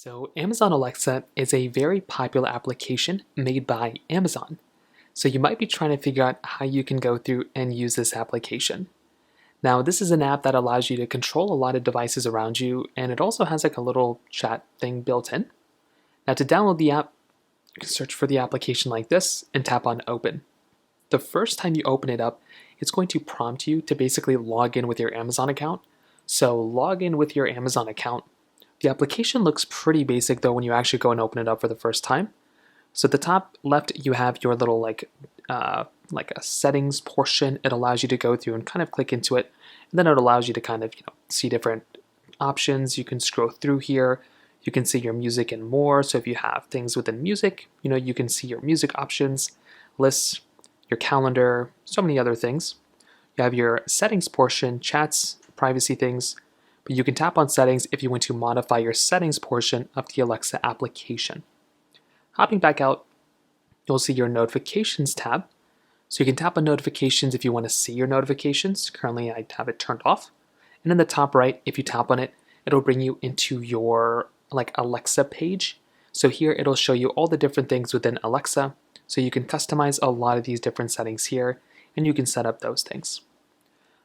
So Amazon Alexa is a very popular application made by Amazon. So you might be trying to figure out how you can go through and use this application. Now, this is an app that allows you to control a lot of devices around you, and it also has like a little chat thing built in. Now, to download the app, you can search for the application like this and tap on Open. The first time you open it up, it's going to prompt you to basically log in with your Amazon account. So log in with your Amazon account. The application looks pretty basic though when you actually go and open it up for the first time. So at the top left, you have your little like a settings portion. It allows you to go through and kind of click into it, and then it allows you to kind of see different options. You can scroll through here. You can see your music and more. So if you have things within music, you can see your music options, lists, your calendar, so many other things. You have your settings portion, chats, privacy things. But you can tap on settings if you want to modify your settings portion of the Alexa application. Hopping back out, you'll see your notifications tab. So you can tap on notifications if you want to see your notifications. Currently I have it turned off. And in the top right, if you tap on it, it'll bring you into your Alexa page. So here it'll show you all the different things within Alexa. So you can customize a lot of these different settings here, and you can set up those things.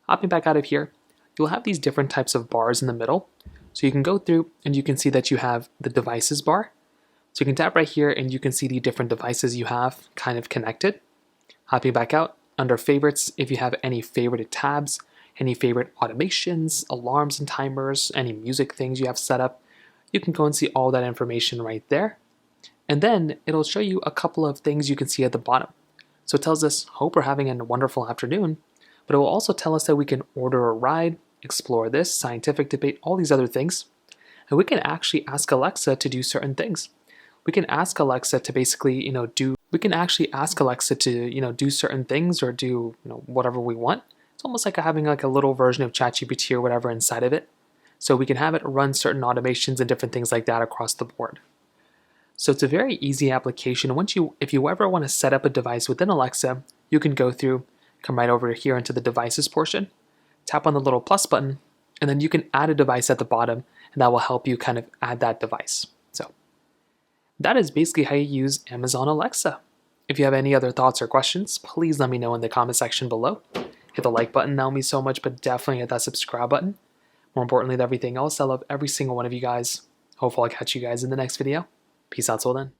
Hopping back out of here, you'll have these different types of bars in the middle. So you can go through and you can see that you have the devices bar. So you can tap right here and you can see the different devices you have kind of connected. Hopping back out, under favorites, if you have any favorited tabs, any favorite automations, alarms and timers, any music things you have set up, you can go and see all that information right there. And then it'll show you a couple of things you can see at the bottom. So it tells us, hope we're having a wonderful afternoon, but it will also tell us that we can order a ride, explore this, scientific debate, all these other things. And we can actually ask Alexa to do certain things. We can ask Alexa to basically, do certain things or do, whatever we want. It's almost like having like a little version of ChatGPT or whatever inside of it. So we can have it run certain automations and different things like that across the board. So it's a very easy application. If you ever want to set up a device within Alexa, you can go through, come right over here into the devices portion, tap on the little plus button, and then you can add a device at the bottom, and that will help you kind of add that device. So that is basically how you use Amazon Alexa. If you have any other thoughts or questions, please let me know in the comment section below. Hit the like button, that will mean so much, but definitely hit that subscribe button. More importantly than everything else, I love every single one of you guys. Hopefully I'll catch you guys in the next video. Peace out till then.